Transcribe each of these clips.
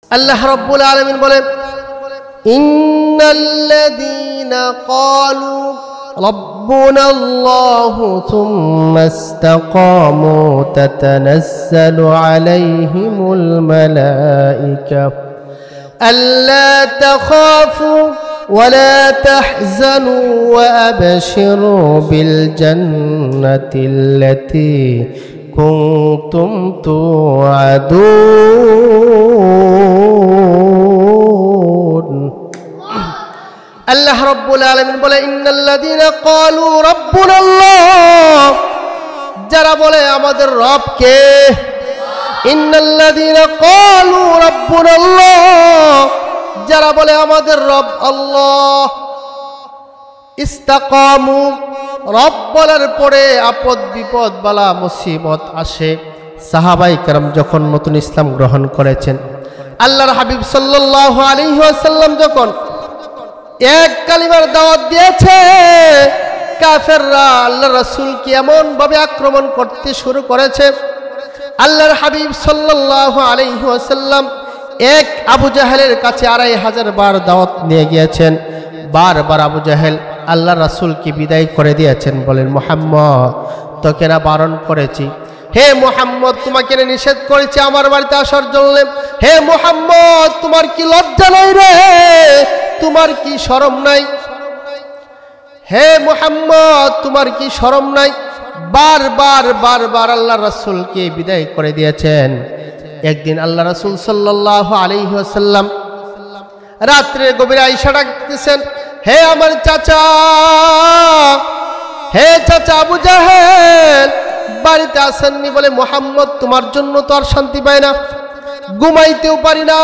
আল্লাহ রাব্বুল আলামিন বলেন, ইন্নাল্লাযীনা ক্বালু রাব্বুনাল্লাহু সুম্মা ইসতাকামু তাতানাজ্জালু আলাইহিমুল মালায়েকা আল্লা তাখাফু ওয়ালা তাহজানু ওয়া আবশিরু বিল জান্নাতিল্লাতী কুনতুম তুআদুন। আল্লাহ রাব্বুল আলামিন বলে, ইন্নাল্লাযীনা ক্বালু রাব্বুনাল্লাহ, যারা বলে আমাদের রব কে। ইন্নাল্লাযীনা ক্বালু রাব্বুনাল্লাহ, যারা বলে আমাদের রব আল্লাহ। ইস্তাকামু, রব বলার পরে আপদ বিপদ বালা মুসিবত আসে। সাহাবায়ে কেরাম যখন নতুন ইসলাম গ্রহণ করেছেন, আল্লাহর হাবিব সাল্লাল্লাহু আলাইহি ওয়াসাল্লাম যখন এক কালিমার দাওয়াত দিয়েছে, কাফেররা আল্লাহর রাসূলকে এমন ভাবে আক্রমণ করতে শুরু করেছে। আল্লাহর হাবিব সাল্লাল্লাহু আলাইহি ওয়াসাল্লাম এক আবু জাহেলের কাছে ২৫০০ বার দাওয়াত নিয়ে গিয়েছেন। বারবার আবু জাহেল আল্লাহর রাসূলকে বিদায় করে দিয়েছেন। বলেন, মুহাম্মদ তোকে না বারণ করেছি, হে মুহাম্মদ তোমাকে না নিষেধ করেছি আমার বাড়িতে আসার জন্য। হে মুহাম্মদ তোমার কি লজ্জা নাই রে, তোমার কি শরম নাই? হে মুহাম্মদ তোমার কি শরম নাই? বারবার বারবার আল্লাহর রাসূলকে বিদায় করে দিয়েছেন। একদিন আল্লাহ রাসূল সাল্লাল্লাহু আলাইহি ওয়াসাল্লাম রাত্রে গভীরে আয়েশা ডাকতেছেন, হে আমার চাচা, হে চাচা আবু জাহেল বাড়িতে আসেননি? বলে, মুহাম্মদ তোমার জন্য তো আর শান্তি পায় না, ঘুমাইতেও পারি না।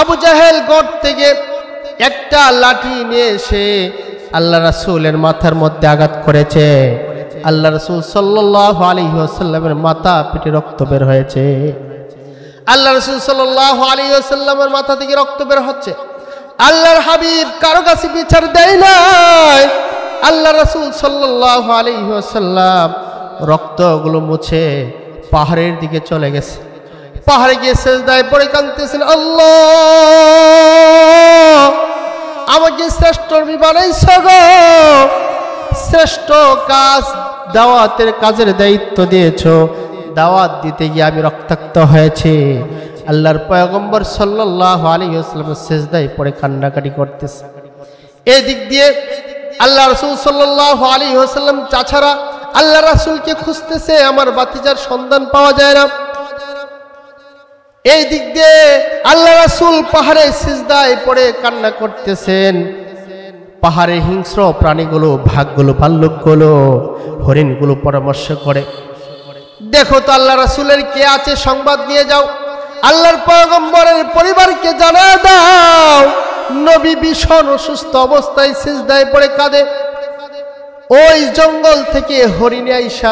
আবু জাহেল ঘর থেকে একটা লাঠি নিয়ে এসে আল্লাহ রাসূলের মাথার মধ্যে আঘাত করেছে। আল্লাহ রাসূল সাল্লাল্লাহু আলাইহি ওয়াসাল্লামের মাথা পিঠে রক্ত বের হয়েছে। আল্লাহ রাসূল সাল্লাল্লাহু আলাইহি ওয়াসাল্লামের মাথা থেকে রক্ত বের হচ্ছে। আল্লাহর হাবিব কারো কাছে বিচার দেয় নাই। আল্লাহ রাসূল সাল্লাল্লাহু আলাইহি ওয়াসাল্লাম রক্তগুলো মুছে পাহাড়ের দিকে চলে গেছে। পাহাড়ে গিয়ে সিজদায় পড়ে কাঁদতেছেন, আল্লাহ আমাকে শ্রেষ্ঠ নবী বানাইছো গো, শ্রেষ্ঠ কাজ দাওয়াতের কাজের দায়িত্ব দিয়েছো, দাওয়াত দিতে গিয়ে আমি রক্তাক্ত হয়েছি। আল্লাহর পয়গম্বর সাল্লাল্লাহু আলাইহি ওয়াসাল্লাম সিজদায় পড়ে কান্নাকাটি করতেছে। এই দিক দিয়ে আল্লাহ রাসূল সাল্লাল্লাহু আলাইহি ওয়াসাল্লাম চাচারা আল্লাহ রাসূলকে খুঁজতেছে, আমার ভাতিজার সন্ধান পাওয়া যায় না। এই দিক দিয়ে আল্লাহ রাসূল পাহাড়ে সিজদায় পড়ে কান্না করতেছেন। পাহাড়ে হিংস্র প্রাণীগুলো, ভাগগুলো, ভাল্লুকগুলো, হরিণগুলো পরামর্শ করে, দেখো তো আল্লাহ রাসূলের কে আছে, সংবাদ নিয়ে যাও, আল্লাহর পয়গম্বরের পরিবারকে জানায় দাও নবী ভীষণ অসুস্থ অবস্থায় সিজদায় পড়ে কাঁদে। ওই জঙ্গল থেকে হরিণী আইসা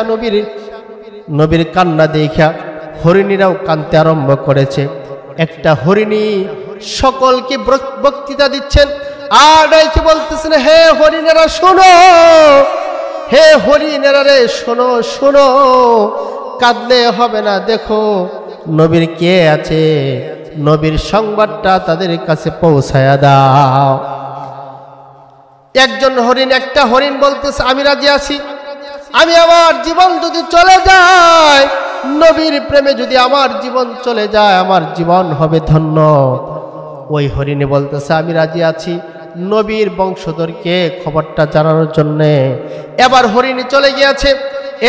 নবীর কান্না দেখা হরিণীরাও কাঁদতে আরম্ভ করেছে। একটা হরিণী সকলকে বক্তৃতা দিচ্ছেন আর ডাইকে বলতেছেন, হে হরিণেরা শোনো, হে হরিণেরা রে শোনো, শোনো, কাঁদলে হবে না, দেখো নবীর কে আছে, নবীর সংবাদটা তাদের কাছে পৌঁছায়া দাও। একটা হরিণ বলতেছে, আমি রাজি আছি, আমি আমার জীবন যদি চলে যায়, নবীর প্রেমে যদি আমার জীবন চলে যায়, আমার জীবন হবে ধন্য। ওই হরিণী বলতেছে, আমি রাজি আছি, নবীর বংশধরকে খবরটা জানানোর জন্য। এবার হরিণী চলে গিয়েছে।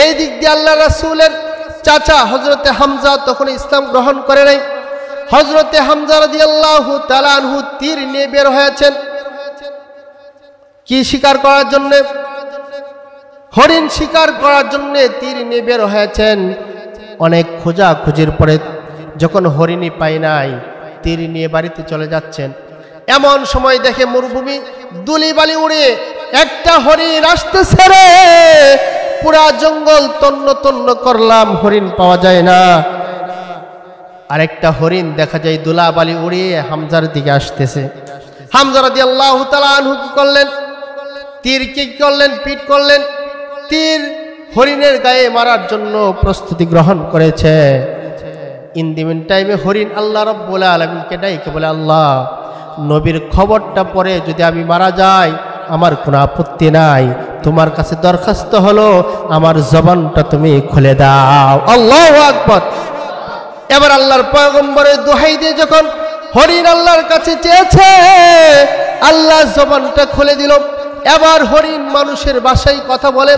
এই দিক দিয়ে আল্লাহ রাসূলের চাচা হযরতে হামজা তখন ইসলাম গ্রহণ করে নাই। হযরতে হামজা রাদিয়াল্লাহু তাআলা আনহু তীর নিয়ে বের হয়েছেন কি শিকার করার জন্য, হরিণ শিকার করার জন্য তীর নিয়ে বের হয়েছেন। অনেক খোঁজাখুঁজির পরে যখন হরিণী পাই নাই, তীর নিয়ে বাড়িতে চলে যাচ্ছেন। এমন সময় দেখে মরুভূমি ধুলিবালি উড়ে একটা হরিণ আসতেছে রে, পুরা জঙ্গল তন্ন তন্ন করলাম, হরিণ পাওয়া যায় না। আরেকটা হরিণ দেখা যায় ধুলাবালি উড়িয়ে হামজার দিকে আসতেছে। হামজা রাদিয়াল্লাহু তাআলা আনহু কি করলেন, তীর কি করলেন, পিট করলেন, তীর হরিণের গায়ে মারার জন্য প্রস্তুতি গ্রহণ করেছে। ইন দি মিন টাইমে হরিণ আল্লাহ রাব্বুল আলামিনকে ডাইকে বলে, আল্লাহ, নবীর খবরটা পরে যদি আমি মারা যাই আমার কোনো আপত্তি নাই, তোমার কাছে দরখাস্ত হলো আমার জবানটা তুমি খুলে দাও। আল্লাহু আকবার। এবার আল্লাহর পয়গম্বরের দোহাই দিয়ে যখন হরিণ আল্লাহর কাছে চেয়েছে, আল্লাহ জবানটা খুলে দিল। এবার হরিণ মানুষের ভাষায় কথা বলে,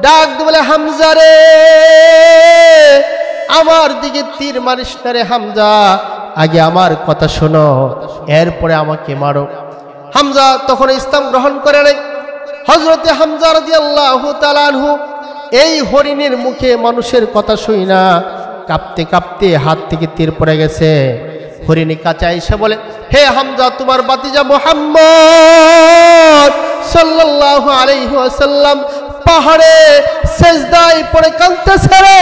ডাক বলে, হামজা রে, আমার দিকে তীর মারিস না রে হামজা, আগে আমার কথা শোনো, এরপরে আমাকে মারো। হামজা তখন ইসলাম গ্রহণ করে নাই। হযরতে হামজা রাদিয়াল্লাহু তাআলা আনহু এই হরিণের মুখে মানুষের কথা শুই না কাঁপতে কাঁপতে হাত থেকে তীর পড়ে গেছে। হরিণী কাছে এসে বলে, হে হামজা, তোমার ভাতিজা মুহাম্মদ সাল্লাল্লাহু আলাইহি ওয়াসাল্লাম পাহাড়ে সেজদায় পড়ে কাঁদতেছে রে,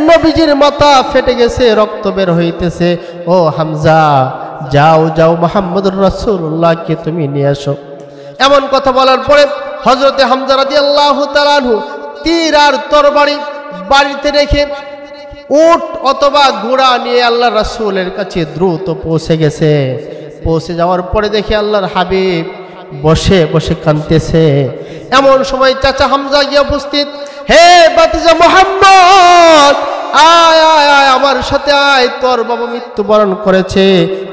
নবীজির মাথা ফেটে গেছে, রক্ত বের হইতেছে। ও হামজা, যাও যাও, মুহাম্মদুর রাসূলুল্লাহকে তুমি নিয়ে আসো। এমন কথা বলার পরে হযরতে হামজা রাদিয়াল্লাহু তাআলা আনহু তীর আর তরবারি বাড়িতে রেখে উট অথবা ঘোড়া নিয়ে আল্লাহ রাসূলের কাছে দ্রুত পৌঁছে গেছে। পৌঁছে যাওয়ার পরে দেখে আল্লাহর হাবিব বসে বসে কাঁদতেছে। এমন সময় চাচা হামজা গিয়ে উপস্থিত। হে ভাতিজা মুহাম্মদ, আয় আয় আয়, আমার সাথে আয়, তোর বাবা মৃত্যুবরণ করেছে।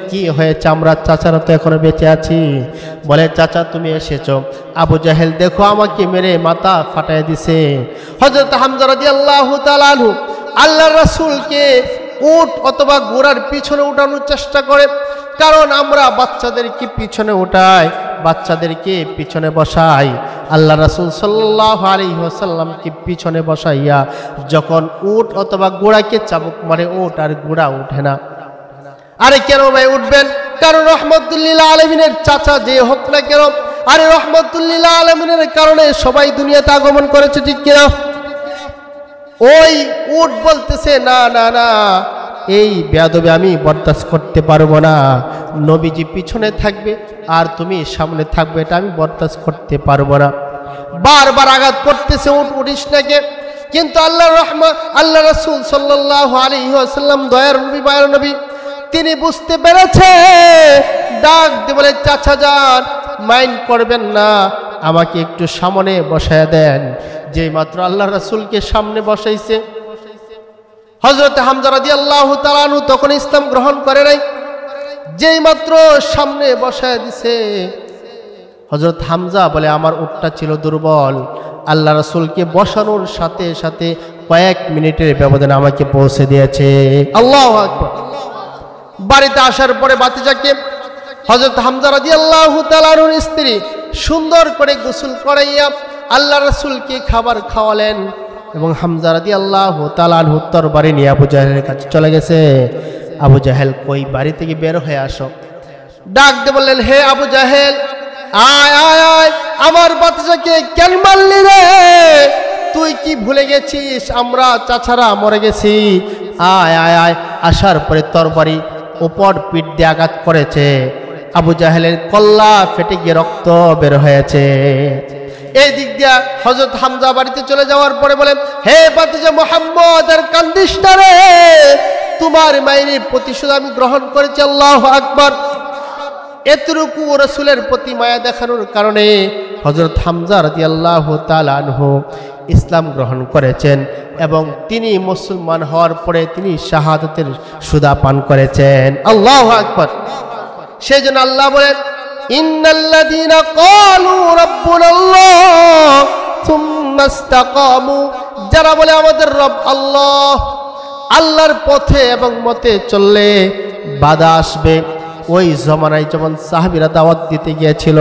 কি হয়েছে? আমরা চাচারা তো এখনো বেঁচে আছি। বলে, চাচা তুমি এসেছো, আবু জাহেল দেখো আমাকে মেরে মাথা ফাটায় দিছে। হযরত হামজা রাদিয়াল্লাহু তাআলা আনহু আল্লাহর রাসূলকে উট অথবা ঘোড়ার পিছনে উঠানোর চেষ্টা করে, কারণ আমরা বাচ্চাদেরকে পিছনে উঠাই, বাচ্চাদেরকে পিছনে বসাই। আল্লাহ রাসূল সাল্লাল্লাহু আলাইহি ওয়াসাল্লামকে পিছনে বসাইয়া যখন উট অথবা ঘোড়াকে চাবুক মারে, উট আর ঘোড়া উঠে না। আরে কেন ভাই উঠবেন? কারণ রহমতুল লিল আলামিনের চাচা যে হোক না কেন, আরে রহমতুল লিল আলামিনের কারণে সবাই দুনিয়াতে আগমন করেছে, ঠিক কিনা? ওই উট বলতেছে, না না না, এই বেয়াদবি আমি বরদাস্ত করতে পারবো না। নবীজি পিছনে থাকবে আর তুমি সামনে থাকবে, এটা আমি বরদাস্ত করতে পারবো না। বারবার আঘাত করতেছে, উট উঠিস নাকি। কিন্তু আল্লাহ রাসূল সাল্লাল্লাহু আলাইহি ওয়াসাল্লাম দয়ার নবী, মায়ের নবী, তিনি বুঝতে পেরেছে। ডাক দিয়ে বলে, চাচা যান, মাইন্ড করবেন না, আমাকে একটু সামনে বসায় দেন। যেই মাত্র আল্লাহ রাসূলকে সামনে বসাইছে, হযরত হামজা রাদিয়াল্লাহু তাআলা আনহু তখন ইসলাম গ্রহণ করে নাই। যেই মাত্র সামনে বসায় দিছে, হযরত হামজা বলে, আমার উটটা ছিল দুর্বল, আল্লাহ রাসূলকে বসানোর সাথে সাথে কয়েক মিনিটের ব্যবধানে আমাকে পৌঁছে দিয়েছে। আল্লাহু আকবার। বাড়িতে আসার পরে ভাতিজাকে হযরত হামজা রাদিয়াল্লাহু তাআলা আনহুর স্ত্রী সুন্দর করে গোসল করাইয়া আল্লাহ রাসূলকে খাবার খাওয়ালেন এবং হামজা রাদিয়াল্লাহু তাআলা আনহু তরবারি নিয়ে আবু জাহেলের কাছে চলে গেছে। আবু জাহেল, কই, বাড়ি থেকে বের হয়ে আসো। ডাক দিয়ে বললেন, হে আবু জাহেল, আয় আয় আয়, আমার ভাতিজাকে কেন মারলি রে? তুই কি ভুলে গেছিস আমরা চাচারা মরে গেছি? আয় আয় আয়। আসার পরে তরবারি উপর পিঠ দিয়ে আঘাত করেছে। আবু জাহেলের কল্লা ফেটে গিয়ে রক্ত বের হয়েছে। এই দিক দিয়া হযরত হামজা বাড়িতে চলে যাওয়ার পরে বলেন, হে ভাতিজা মুহাম্মদ, আর কান্দিস না রে, তোমার মায়ের প্রতিশোধ আমি গ্রহণ করেছি। আল্লাহু আকবার। এতটুকু রাসূলের প্রতি মায়া দেখানোর কারণে হযরত হামজা রাদিয়াল্লাহু তাআলা আনহু ইসলাম গ্রহণ করেছেন এবং তিনি মুসলমান হওয়ার পরে তিনি শাহাদাতের সুদা পান করেছেন। আল্লাহু আকবার। সেজন্য আল্লাহ বলেন, ইন্নাল্লাযীনা ক্বালু রাব্বুনাল্লাহ সুম্মা ইসতাকামু, যারা বলে আমাদের রব আল্লাহ, আল্লাহর পথে এবং মতে চললে বাধা আসবে। ওই জমানায় যেমন সাহাবীরা দাওয়াত দিতে গিয়েছিল,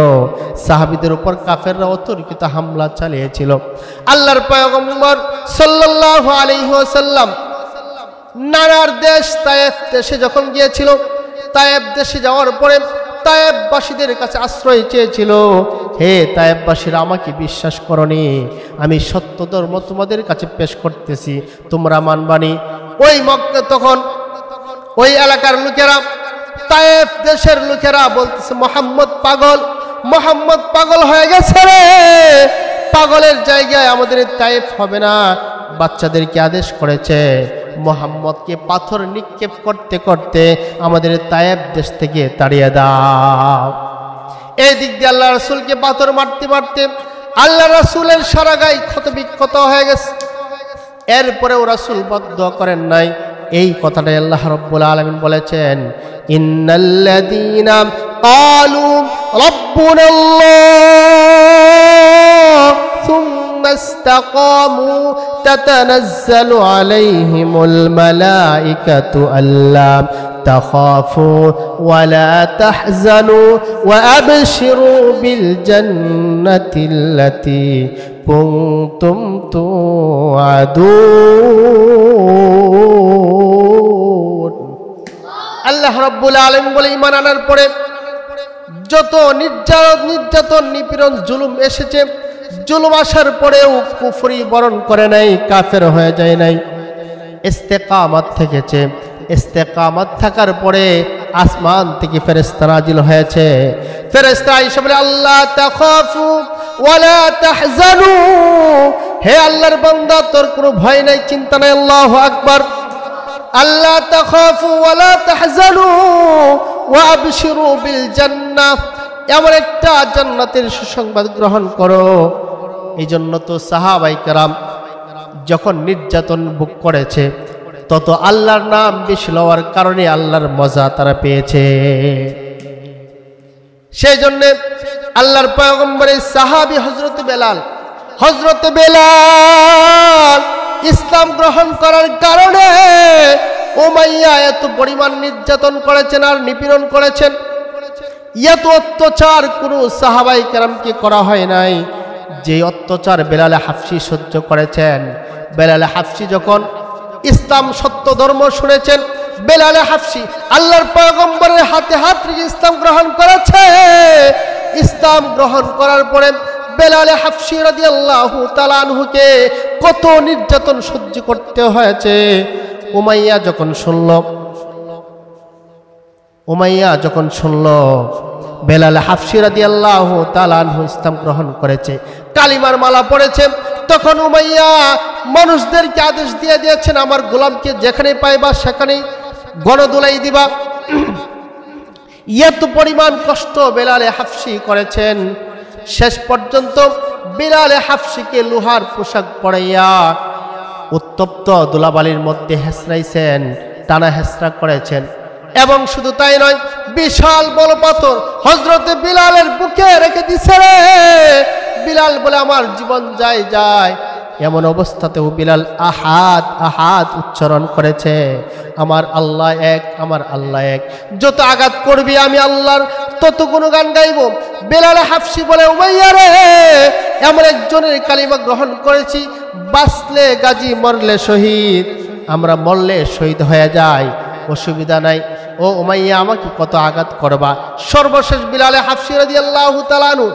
সাহাবীদের উপর কাফেররা অতর্কিত হামলা চালিয়েছিল। আল্লাহর পয়গম্বর সাল্লাল্লাহু আলাইহি ওয়াসাল্লাম নানার দেশ তায়েফ দেশে যখন গিয়েছিল, তায়েফ দেশে যাওয়ার পরে তায়েফবাসীদের কাছে আশ্রয় চেয়েছিল, হে তায়েফবাসীরা, আমাকে বিশ্বাস করনি, আমি সত্য ধর্ম তোমাদের কাছে পেশ করতেছি, তোমরা মানবানি। ওই মক্কা তখন ওই এলাকার লোকেরা, তায়েফ দেশের লোকেরা বলতেছে, মুহাম্মদ পাগল, মুহাম্মদ পাগল হয়ে গেছে রে, পাগলের জায়গায় আমাদের তায়েফ হবে না, বাচ্চাদেরকে আদেশ করেছে মুহাম্মদকে পাথর নিক্ষেপ করতে করতে আমাদের তায়েব দেশ থেকে তাড়িয়ে দাও। এই দিক দিয়ে আল্লাহ রাসূলকে পাথর মারতে মারতে আল্লাহ রাসূলের সারা গায়ে ক্ষতবিক্ষত হয়ে গেছে। এরপরেও রাসূল বদদুয়া করেন নাই। এই কথাটাই আল্লাহ রাব্বুল আলামিন বলেছেন, ইন্নাল্লাযীনা ক্বালু রাব্বুনাল্লাহ সুম্মা ইসতাকামু তাতানাজ্জালু আলাইহিমুল মালাইকাতু আল্লা তাখাফু ওয়া লা তাহজানু ওয়া আবশিরু বিল জান্নাতিল্লাতী কুনতুম তুআদুন। আল্লাহ রাব্বুল আলামিন বলে, ঈমান আনার পরে যত নির্যাতন নিপীড়ন জুলুম এসেছে, জুলুম আসার পরেও কুফরি বরণ করে নাই, কাফের হয়ে যায় নাই, ইস্তেকামত থেকেছে। ইস্তেকামত থাকার পরে আসমান থেকে ফেরেশতা নাজিল হয়েছে। ফেরেশতা এসে বলে, আল্লাহ তাখাফু ওয়া লা তাহজানু, হে আল্লাহর বান্দা তোর কোনো ভয় নাই, চিন্তা নাই। আল্লাহু আকবার। আল্লাহ তাখাফু ওয়া লা তাহজানু ওয়া আবশিরু বিল জান্নাহ, এমন একটা জান্নাতের সুসংবাদ গ্রহণ করো। এই জন্য তো সাহাবায়ে কেরাম যখন নির্যাতন ভোগ করেছে তত আল্লাহর নাম বেশি লওয়ার কারণে আল্লাহর মজা তারা পেয়েছে। সেই জন্য আল্লাহর পয়গম্বরের সাহাবী হযরত বেলাল ইসলাম গ্রহণ করার কারণে উমাইয়া এত পরিমাণ নির্যাতন করেছেন আর নিপীড়ন করেছেন, এত অত্যাচার কোনো সাহাবায়ে কেরামকে করা হয় নাই যে অত্যাচার বেলাল হাফসি সহ্য করেছেন। বেলাল হাফসি যখন ইসলাম সত্য ধর্ম শুনেছেন, বেলাল হাফসি আল্লাহর পয়গম্বরের হাতে হাত রেখে ইসলাম গ্রহণ করেছে। ইসলাম গ্রহণ করার পরে বেলাল হাফসি রাদিয়াল্লাহু তাআলা আনহুকে কত নির্যাতন সহ্য করতে হয়েছে। উমাইয়া যখন শুনল বেলাল হাফসি রাদিয়াল্লাহু তাআলা আনহু ইসলাম গ্রহণ করেছে, কালিমার মালা পড়েছে, তখন উমাইয়া মানুষদেরকে আদেশ দিয়ে দিয়েছেন, আমার গোলামকে যেখানে পাইবা সেখানেই গণদোলাই দিবা। এত পরিমাণ কষ্ট বেলাল হাফসি করেছেন। শেষ পর্যন্ত বেলাল হাফসিকে লোহার পোশাক পরাইয়া উত্তপ্ত ধুলাবালির মধ্যে হেসরাইছেন, টানা হেসরা করেছেন। এবং শুধু তাই নয়, বিশাল বড় পাথর হযরতে বিলালের বুকে রেখে দিছে রে। বিলাল বলে, আমার জীবন যায়। এমন অবস্থাতেও বিলাল আহাদ আহাদ উচ্চারণ করেছে, আমার আল্লাহ এক, আমার আল্লাহ এক। যত আঘাত করবি আমি আল্লাহর তত গুণগান গাইব। বিলাল হাফসি বলে, উমাইয়া রে, এমন একজনের কালিমা গ্রহণ করেছি, বাঁচলে গাজী মরলে শহীদ, আমরা মরলে শহীদ হয়ে যায়, অসুবিধা নাই। ও উমাইয়া, আমাকে কত আঘাত করবা। সর্বশেষ বিলাল হাফসি রাদিয়াল্লাহু তাআলা আনহু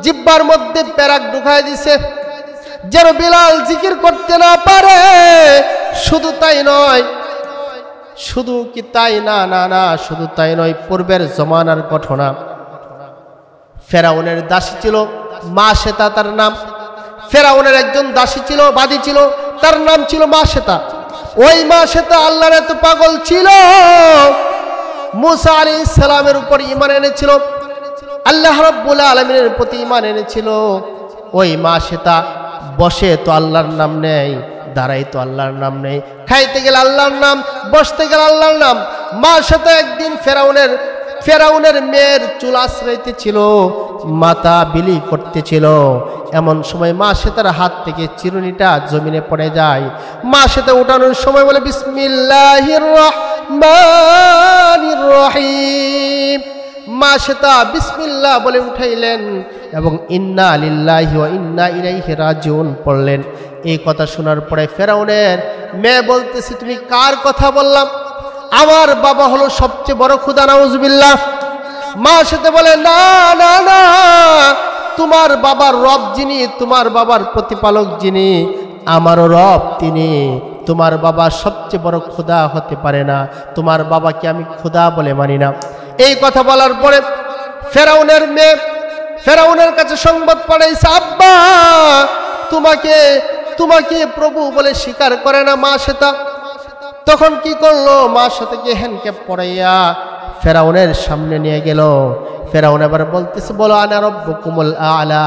জিহ্বার মধ্যে পেরাক ঢুকায় দিছে যেন বিলাল জিকির করতে না পারে। শুধু তাই নয়, শুধু তাই নয়, পূর্বের জমানার ঘটনা। ফেরাউনের দাসী ছিল মাশেতা, তার নাম। ফেরাউনের একজন দাসী ছিল, বাদী ছিল, তার নাম ছিল মাশেতা। ওই মাশেতা আল্লাহর এত পাগল ছিল, মুসা আলাইহিস সালামের উপর ঈমান এনেছিল, আল্লাহ রাব্বুল আলামিনের প্রতি ঈমান এনেছিল। ওই মাশেতা বসে তো আল্লাহর নাম নেই, দাঁড়াই তো আল্লাহর নাম নেই, খাইতে গেলে আল্লাহর নাম, বসতে গেলে আল্লাহর নাম। মাশেতা একদিন ফেরাউনের মেয়ের চুল আশ্রাইতে ছিল, মাথা বিলি করতেছিল। এমন সময় মাশেতার হাত থেকে চিরুনিটা জমিনে পড়ে যায়। মাশেতা উঠানোর সময় বলে, বিসমিল্লাহির রহমানির রহিম। মাশেতা বিসমিল্লাহ বলে উঠাইলেন এবং ইন্না লিল্লাহি ওয়া ইন্না ইলাইহি রাজিউন পড়লেন। এই কথা শোনার পরে ফেরাউনের মেয়ে বলতেছে, তুমি কার কথা বললাম? আমার বাবা হলো সবচেয়ে বড় খোদা, নাউজুবিল্লাহ। মাশেতা বলে, না না না, তোমার বাবার রব যিনি, তোমার বাবার প্রতিপালক যিনি, আমারও রব তিনি। তোমার বাবা সবচেয়ে বড় খোদা হতে পারে না, তোমার বাবাকে আমি খোদা বলে মানি না। এই কথা বলার পরে ফেরাউনের মেয়ে ফেরাউনের কাছে সংবাদ পাঠাইছে, আব্বা তোমাকে তোমাকে প্রভু বলে স্বীকার করে না মা সেতা। তখন কি করলো, মা সেতাকে হ্যান্ডক্যাপ পরাইয়া ফেরাউনের সামনে নিয়ে গেল। ফেরাউন এবার বলতেছে, বলো আনা রব্বুকুমুল আলা,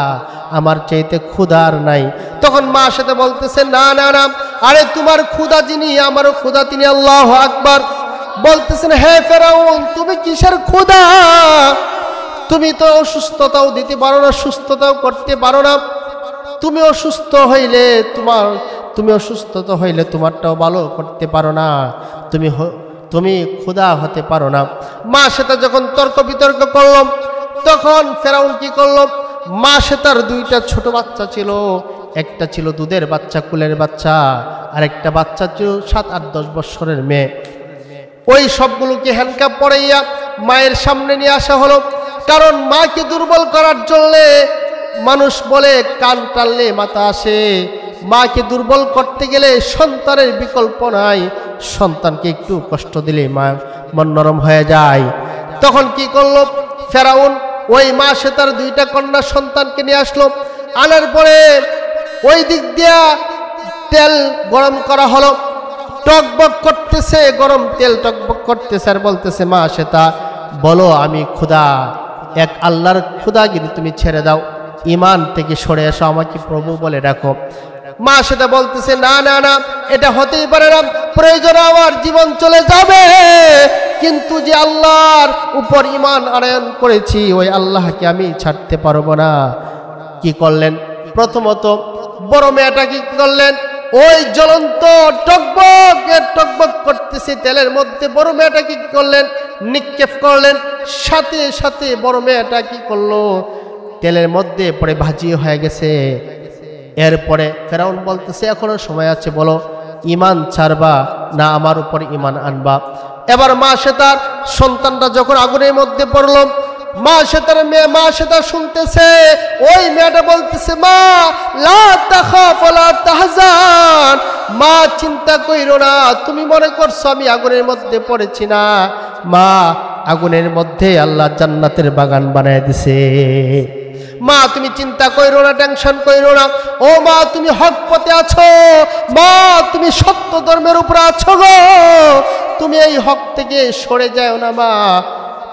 আমার চাইতে ক্ষুধার নাই। তখন মা সেতা বলতেছে, না না না, আরে তোমার ক্ষুধা যিনি, আমারও ক্ষুধা তিনি, আল্লাহু আকবার। বলতেছেন, হে ফেরাউন, তুমি কিসের ক্ষুধা? তুমি তো অসুস্থতাও দিতে পারো না, সুস্থতাও করতে পারো না। তুমি অসুস্থ হইলে তোমারটাও ভালো করতে পারো না, তুমি ক্ষুধা হতে পারো না। মা সেতা যখন তর্ক বিতর্ক করল, তখন ফেরাউন কি করল, মা সেতার দুইটা ছোট বাচ্চা ছিল, একটা ছিল দুধের বাচ্চা, কুলের বাচ্চা, আর একটা বাচ্চা ছিল 7, 8, 10 বছরের মেয়ে। ওই সবগুলোকে হ্যান্ডকাপ পরাইয়া মায়ের সামনে নিয়ে আসা হলো। কারণ মাকে দুর্বল করার জন্যে মানুষ বলে কান টানলে মাথা আসে। মাকে দুর্বল করতে গেলে সন্তানের বিকল্প নাই, সন্তানকে একটু কষ্ট দিলে মা মন নরম হয়ে যায়। তখন কি করলো ফেরাউন, ওই মা সে তার দুইটা কন্যা সন্তানকে নিয়ে আসলো। আনার পরে ওই দিক দিয়া তেল গরম করা হলো, টকবক করতেছে, গরম তেল টকবক করতেছে, আর বলতেছে, মা সেতা বলো আমি ক্ষুধা, এক আল্লাহর ক্ষুধাগিরি তুমি ছেড়ে দাও, ইমান থেকে সরে এসো, আমাকে প্রভু বলে ডাকো। মা সেটা বলতেছে, না না না, এটা হতেই পারে না, প্রয়োজন আমার জীবন চলে যাবে, কিন্তু যে আল্লাহর উপর ইমান আনয়ন করেছি ওই আল্লাহকে আমি ছাড়তে পারবো না। কি করলেন, প্রথমত বড় মেয়েটা কি করলেন, ওই জ্বলন্ত টকবক করতেছে তেলের মধ্যে বড় মেয়েটা কি করলেন, নিক্ষেপ করলেন। সাথে সাথে বড় মেয়েটা কি করলো, তেলের মধ্যে পড়ে ভাজি হয়ে গেছে। এরপরে ফেরাউন বলতেছে, এখনো সময় আছে, বলো ইমান ছাড়বা না আমার উপর ইমান আনবা। এবার মা সে তার সন্তানটা যখন আগুনের মধ্যে পড়লো, মা সে তার মেয়ে, মা সে তার শুনতেছে, ওই মেয়েটা বলতেছে, মা লা তাখাফ ওয়ালা তাহজান, মা চিন্তা কইরো না, তুমি মনে করছো আমি আগুনের মধ্যে পড়েছি না, মা আগুনের মধ্যে আল্লাহ জান্নাতের বাগান বানায় দিছে। মা তুমি চিন্তা কইরো না, টেনশন কইরো না, ও মা তুমি হক পথে আছো, মা তুমি সত্য ধর্মের উপর আছো গো, তুমি এই হক থেকে সরে যাও না। মা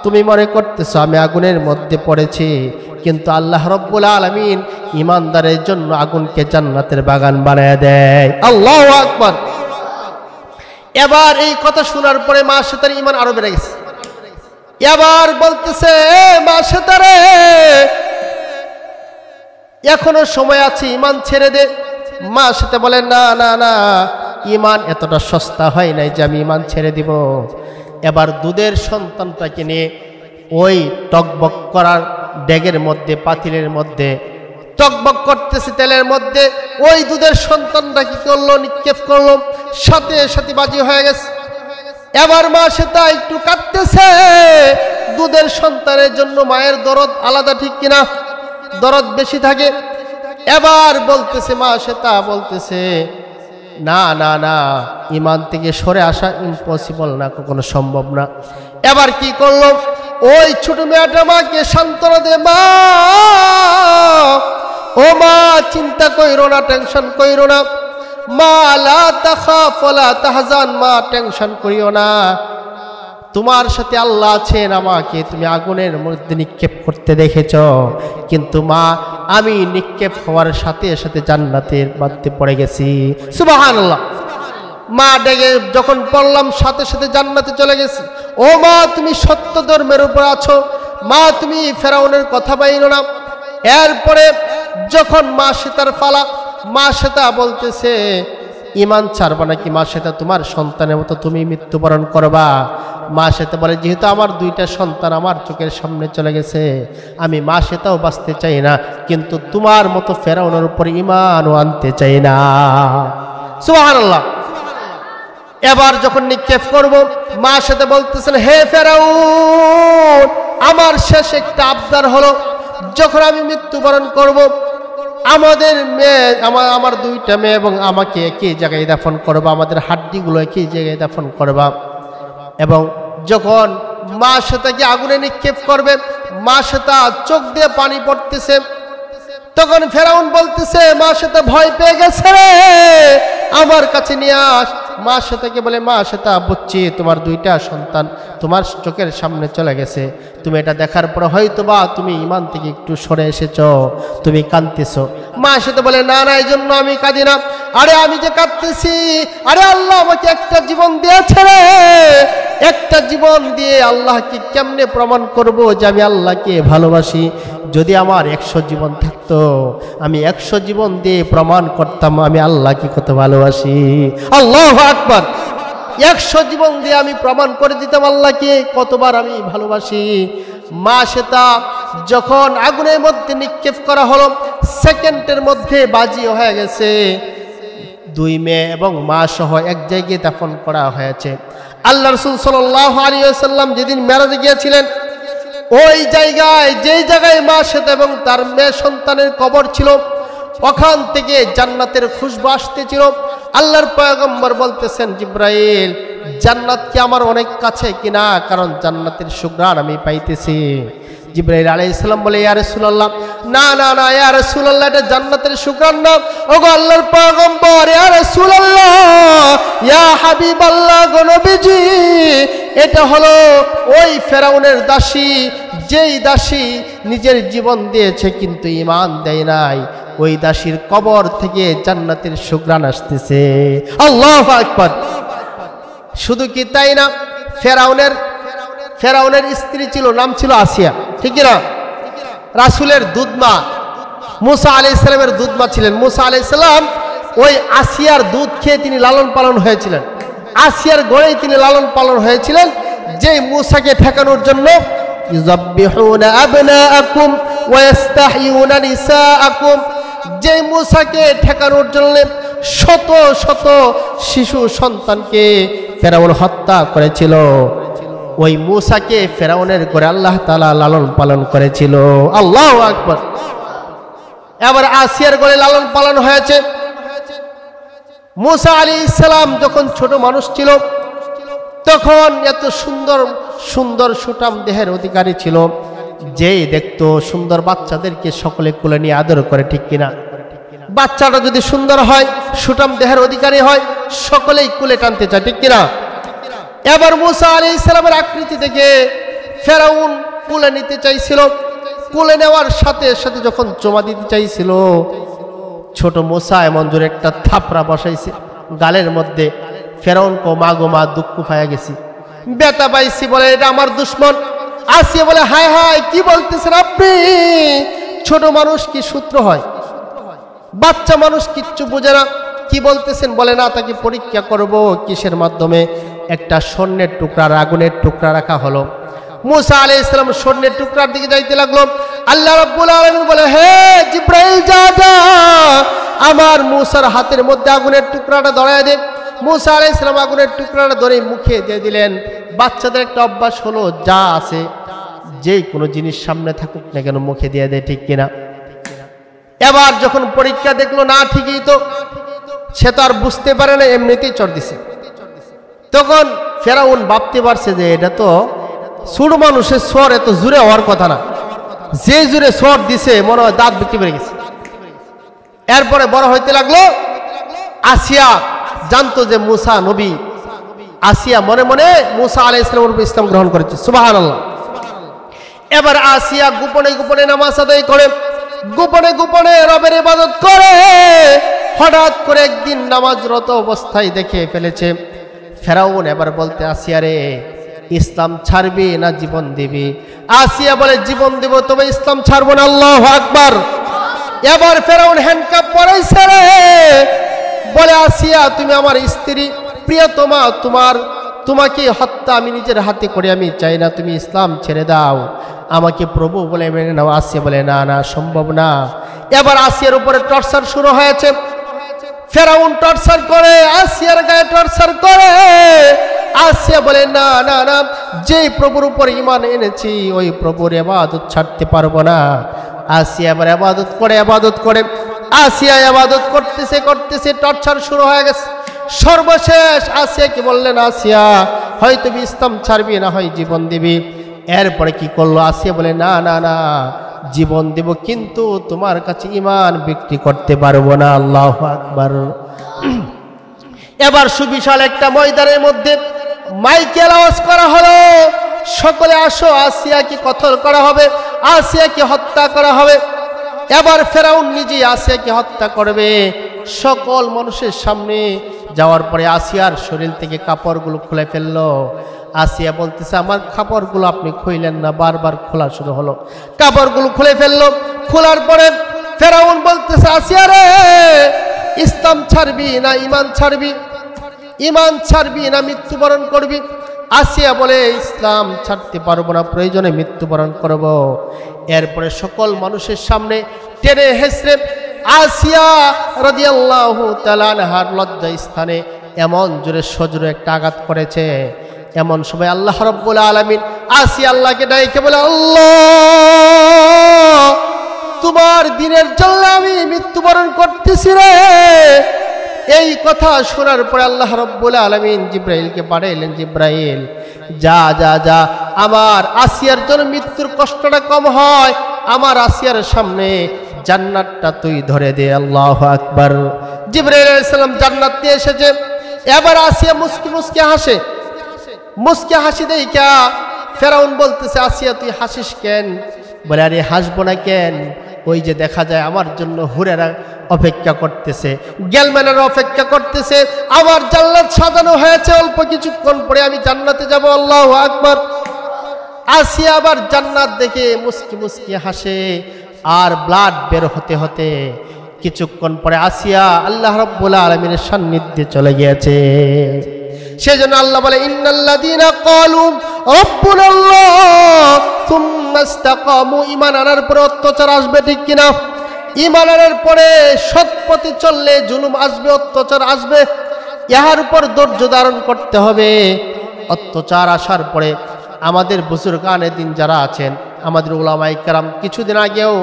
তুমি মনে করতেছো আমি আগুনের মধ্যে পড়েছি, কিন্তু আল্লাহ রব্বুল আলামিন ইমানদারের জন্য আগুনকে জান্নাতের বাগান বানায় দেয়। আল্লাহু আকবার। এবার এই কথা শোনার পরে মা সেতার ইমান আরো বেড়ে গেছে। এবার বলতেছে, মা সেতারে এখনো সময় আছে, ইমান ছেড়ে দে। মা সেটা বলে, না না না, ইমান এতটা সস্তা হয় নাই যে আমি ইমান ছেড়ে দিব। এবার দুধের সন্তানটাকে নিয়ে ওই টকবক করার ডেগের মধ্যে, পাতিলের মধ্যে টকবক করতেছে তেলের মধ্যে, ওই দুধের সন্তানটা কি করলো, নিক্ষেপ করলো, সাথে সাথে বাজি হয়ে গেছে। এবার মা সেটা একটু কাঁদতেছে, দুধের সন্তানের জন্য মায়ের দরদ আলাদা, ঠিক কিনা, দরদ বেশি থাকে। এবার বলতেছে, মা সেটা বলতেছে, না না না, ইমান থেকে সরে আসা ইম্পসিবল না, কখনো সম্ভব না। এবার কি করলো, ওই ছোট মেয়েটা মাকে সান্ত্বনা দে, মা ও মা চিন্তা কইরো না, টেনশন কইরো না, মা লা তাখাফ ওয়ালা তাহজান, মা টেনশন করিও না, তোমার সাথে আল্লাহ আছেন, আমাকে তুমি আগুনের মধ্যে নিক্ষেপ করতে দেখেছ, কিন্তু মা আমি নিক্ষেপ হওয়ার সাথে সাথে জান্নাতের মধ্যে পড়ে গেছি। সুবহানাল্লাহ। মা ডেকে যখন পড়লাম সাথে সাথে জান্নাতে চলে গেছি। ও মা তুমি সত্য ধর্মের উপর আছো, মা তুমি ফেরাউনের কথা বাইরো না। এরপরে যখন মা সেতার ফালা, মা সেতা বলতেছে, ইমান ছাড়বা নাকি মা সেতা, তোমার সন্তানের মতো তুমি মৃত্যুবরণ করবা। মা সেতা বলে, যেহেতু আমার দুইটা সন্তান আমার চোখের সামনে চলে গেছে, আমি মা সেতাও বাঁচতে চাই না, কিন্তু তোমার মতো ফেরাউনের উপর ইমানও আনতে চাই না। সুবহানাল্লাহ। এবার যখন নিক্ষেপ করব, মা সেতা বলতেছেন, হে ফেরাউন, আমার শেষ একটা আবদার হলো, যখন আমি মৃত্যুবরণ করব, আমাদের মেয়ে, আমার দুইটা মেয়ে এবং আমাকে একই জায়গায় দাফন করবা, আমাদের হাড্ডিগুলো একই জায়গায় দাফন করবা। এবং যখন মা সেতাকে আগুনে নিক্ষেপ করবে, মা সেতা চোখ দিয়ে পানি পড়তেছে, তখন ফেরাউন বলতেছে মা সেটা ভয় পেয়ে গেছে রে, আমার কাছে নিয়ে আস। মা সেটাকে বলে মা সেটা বুঝছি তোমার দুইটা সন্তান তোমার চোখের সামনে চলে গেছে, তুমি এটা দেখার পর হয়তো বা তুমি ইমান থেকে একটু সরে এসেছ, তুমি কাঁদতেছ। মা সেটা বলে না না, এই জন্য আমি কাঁদি না। আরে আমি যে কাঁদতেছি, আরে আল্লাহ আমাকে একটা জীবন দিয়েছে রে, একটা জীবন দিয়ে আল্লাহকে কেমনে প্রমাণ করব যে আমি আল্লাহকে ভালোবাসি? যদি আমার 100 জীবন থাকতো, আমি 100 জীবন দিয়ে প্রমাণ করতাম আমি আল্লাহকে কত ভালোবাসি। আল্লাহু আকবার। 100 জীবন দিয়ে আমি প্রমাণ করে দিতাম আল্লাহকে কতবার আমি ভালোবাসি। মা সেটা যখন আগুনের মধ্যে নিক্ষেপ করা হলো, সেকেন্ডের মধ্যে বাজি হয়ে গেছে। 2 মেয়ে এবং মা সহ এক জায়গায় দাফন করা হয়েছে। আল্লাহ রাসূল সাল্লাল্লাহু আলাইহি ওয়াসাল্লাম যেদিন মেরাজে গিয়েছিলেন, ওই জায়গায় যেই জায়গায় মা সেটা এবং তার মেয়ে সন্তানের কবর ছিল, ওখান থেকে জান্নাতের খুশবু আসতেছিল। আল্লাহর পয়গম্বর বলতেছেন জিব্রাইল, জান্নাত কি আমার অনেক কাছে কিনা? কারণ জান্নাতের সুঘ্রাণ আমি পাইতেছি। জিব্রাইল আলাইহিস সালাম বলে ইয়া রাসূলুল্লাহ, না না না ইয়া রাসূলুল্লাহ, এটা জান্নাতের সুঘ্রাণ না। ওগো আল্লাহর পয়গম্বর, ইয়া রাসূলুল্লাহ, ইয়া হাবিবাল্লাহ, গো নবীজি, এটা হলো ওই ফেরাউনের দাসী, যেই দাসী নিজের জীবন দিয়েছে কিন্তু ঈমান দেয় নাই, ওই দাসীর কবর থেকে জান্নাতের সুঘ্রাণ আসতেছে। আল্লাহু আকবার। শুধু কি তাই না, ফেরাউনের স্ত্রী ছিল, নাম ছিল আসিয়া, ঠিক না? রাসূলের দুধমা, মুসা আলাইহিস সালামের দুধমা ছিলেন। মুসা আলাইহিস সালাম ওই আসিয়ার দুধ খেয়ে তিনি লালন পালন হয়েছিলেন, আসিয়ার গড়েই তিনি লালন পালন হয়েছিলেন। যে মুসাকে ঠেকানোর জন্য ইউযাব্বিহুনা আবনাআকুম ওয়া ইস্তাহয়ুনা নিসাআকুম, যে মুসাকে ঠেকানোর জন্য শত শত শিশু সন্তানকে ফেরাউন হত্যা করেছিল, ওই মুসাকে ফেরাউনের ঘরে আল্লাহ তাআলা লালন পালন করেছিল। আল্লাহু আকবার। এবার আসিয়ার ঘরে লালন পালন হয়েছে। মুসা আলাইহিস সালাম যখন ছোট মানুষ ছিল, তখন এত সুন্দর সুন্দর সুঠাম দেহের অধিকারী ছিল, যেই দেখতো সুন্দর বাচ্চাদেরকে সকলে কোলে নিয়ে আদর করে, ঠিক কিনা? বাচ্চাটা যদি সুন্দর হয়, সুঠাম দেহের অধিকারী হয়, সকলেই কোলে টানতে চায়, ঠিক কিনা? এবার মুসা আলাইহিস সালামের আকৃতি দেখে ফেরাউন কোলে নিতে চাইছিল। কোলে নেওয়ার সাথে সাথে যখন চুমা দিতে চাইছিল, ছোট মুসা এমন জোরে একটা থাপড়া বসাইছে গালের মধ্যে। ফেরাউন কো মা গো মা, দুঃখ পাইয়া গেছি, ব্যথা পাইছি, বলে এটা আমার দুশ্মন। আসিয়া বলে হায় হায়, কি বলতেছেন আপনি? ছোট মানুষ কি সূত্র হয়? বাচ্চা মানুষ কিচ্ছু বোঝে না, কি বলতেছেন? বলে না, তাকে পরীক্ষা করব। কিসের মাধ্যমে? একটা স্বর্ণের টুকরার আগুনের টুকরা রাখা হলো। মুসা আলাইহিস সালাম স্বর্ণের টুকরার দিকে যাইতে লাগলো। আল্লাহ রাব্বুল আলামিন বলে, হে জিব্রাইল, যা যা, আমার মুসার হাতের মধ্যে আগুনের টুকরাটা ধরায় দে। মুসা আলাইহিস সালাম আগুনের টুকরাটা ধরে মুখে দিয়ে দিলেন। বাচ্চাদের একটা অভ্যাস হলো, যা আছে যে কোনো জিনিস সামনে থাকুক না কেন মুখে দিয়ে দেয়, ঠিক কিনা? এবার যখন পরীক্ষা দেখলো না ঠিকই, তো সে তো আর বুঝতে পারে না, এমনিতেই চড় দিছে। তখন ফেরাউন ভাবতে পারছে যে এটা তো ছোট মানুষের স্বর, এত জোরে হওয়ার কথা না। যে জোরে স্বর দিছে মনে হয় দাঁত বিক্রি পেরে গেছে। এরপরে বড় হইতে লাগলো। আসিয়া জানতো যে মুসা নবী। আসিয়া মনে মনে মুসা আলাইহিস সালামের উপর ইসলাম গ্রহণ করেছে। সুবহানাল্লাহ। এবার আসিয়া গোপনে গোপনে নামাজ আদায় করে, গোপনে গোপনে রবের ইবাদত করে। হঠাৎ করে একদিন নামাজরত অবস্থায় দেখে ফেলেছে ফেরাউন। এবার বলতে, আসিয়া রে, ইসলাম ছাড়বি না জীবন দিবি? আসিয়া বলে, জীবন দিব, তবে ইসলাম ছাড়বো না। আল্লাহু আকবার। এবার ফেরাউন হ্যান্ডকাপ পরাইছে রে। বলে, আসিয়া তুমি আমার স্ত্রী, প্রিয়তমা, তোমাকে হত্যা আমি নিজের হাতে করে আমি চাই না, তুমি ইসলাম ছেড়ে দাও, আমাকে প্রভু বলে মেনে নাও। আসিয়া বলে, না না, সম্ভব না। এবার আসিয়ার উপরে টর্চার শুরু হয়েছে। ফেরাউন টর্চার করে, আসিয়ার গায়ে টর্চার করে। আসিয়া বলে, না না না, যেই প্রভুর উপর ঈমান এনেছি ওই প্রভুর ইবাদত ছাড়তে পারবো না। আসিয়া এবার ইবাদত করে আসিয়া ইবাদত করতেছে টর্চার শুরু হয়ে গেছে। সর্বশেষ আসিয়াকে বললেন, আসিয়া হয় তুমি ইসলাম ছাড়বি না হয় জীবন দিবি। এরপরে কি করলো? আসিয়া বলে, না না না, জীবন দেব, কিন্তু তোমার কাছে ঈমান বিক্রি করতে পারবো না। আল্লাহু আকবার। এবার সুবিশাল একটা ময়দানের মধ্যে মাইকেল আওয়াজ করা হলো, সকলে আসো, আসিয়াকে কতল করা হবে, আসিয়াকে হত্যা করা হবে। এবার ফেরাউন নিজেই আসিয়াকে হত্যা করবে সকল মানুষের সামনে। যাওয়ার পরে আসিয়ার শরীর থেকে কাপড়গুলো খুলে ফেললো। আসিয়া বলতেছে, আমার কাপড়গুলো আপনি খুইলেন না। বারবার খোলা শুরু হলো, কাপড়গুলো খুলে ফেললো। খোলার পরে ফেরাউন বলতেছে, আসিয়া রে, ইসলাম ছাড়বি না ঈমান ছাড়বি? ঈমান ছাড়বি না মৃত্যুবরণ করবি? আসিয়া বলে, ইসলাম ছাড়তে পারবো না, প্রয়োজনে মৃত্যুবরণ করব। এরপরে সকল মানুষের সামনে টেনে হেসড়ে আসিয়া রাদিয়াল্লাহু তাআলা আনহার লজ্জা স্থানে এমন জোরে সজোরে একটা আঘাত করেছে। এমন সময় আল্লাহ রাব্বুল আলামিন আসিয়া আল্লাহকে ডাকে বলে, আল্লাহ, তোমার দিনের জন্য আমি মৃত্যুবরণ করতেছি রে। এই কথা শোনার পরে আল্লাহ রাব্বুল আলামিন জিব্রাইলকে পাঠাইলেন, জিব্রাইল যা যা যা, আমার আসিয়ার জন্য মৃত্যুর কষ্টটা কম হয়, আমার আসিয়ার সামনে জান্নাতটা তুই ধরে দে। আল্লাহু আকবার। জিব্রাইল আলাইহিস সালাম জান্নাত নিয়ে এসেছে। এবার আসিয়া মুস্কি মুস্কি হাসে। মুস্কি হাসি দেইখা ফেরাউন বলতেছে, আসিয়া তুই হাসিস কেন? বলে, আরে হাসবো না কেন, ওই যে দেখা যায় আমার জন্য হুরেরা অপেক্ষা করতেছে, গেলম্যানেরা অপেক্ষা করতেছে, আমার জান্নাত সাজানো হয়েছে, অল্প কিছুক্ষণ পরে আমি জান্নাতে যাব। আল্লাহু আকবার। আসিয়া আবার জান্নাত দেখে মুস্কি মুস্কি হাসে। আর ব্লাড বের হতে হতে কিছুক্ষণ পরে আসিয়া আল্লাহ রাব্বুল আলামিনের সান্নিধ্যে চলে গিয়েছে। সেজন্য আল্লাহ বলে, ইন্নাল্লাযীনা ক্বালু রাব্বুনাল্লাহ সুম্মা ইসতাকামু, ঈমান আনার পরে অত্যাচার আসবে, ঠিক কিনা? ঈমান আনার পরে সৎ পথে চললে জুলুম আসবে, অত্যাচার আসবে, ইহার উপর ধৈর্য ধারণ করতে হবে। অত্যাচার আসার পরে আমাদের বুজুর্গানে দিন যারা আছেন, আমাদের উলামায়ে কেরাম, কিছুদিন আগেও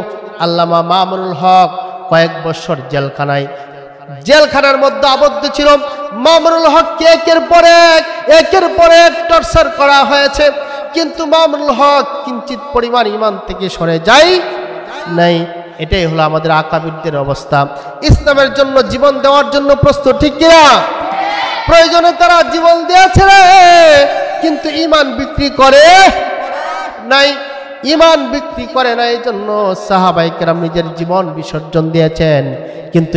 আল্লামা মামুনুল হক কয়েক বছর জেলখানার মধ্যে আবদ্ধ ছিল। মামুনুল হককে একের পর এক টর্চার করা হয়েছে, কিন্তু মামুনুল হক কিঞ্চিত পরিমাণ ঈমান থেকে সরে যায় নাই। এটাই হলো আমাদের আকাবিরদের অবস্থা। ইসলামের জন্য জীবন দেওয়ার জন্য প্রস্তুত, ঠিক কিনা? প্রয়োজনে তারা জীবন দিয়েছে রে, কিন্তু ঈমান বিক্রি করে নাই। ঈমান বিক্রি করে না, এই জন্য সাহাবায়ে কেরাম নিজের জীবন বিসর্জন দিয়েছেন। কিন্তু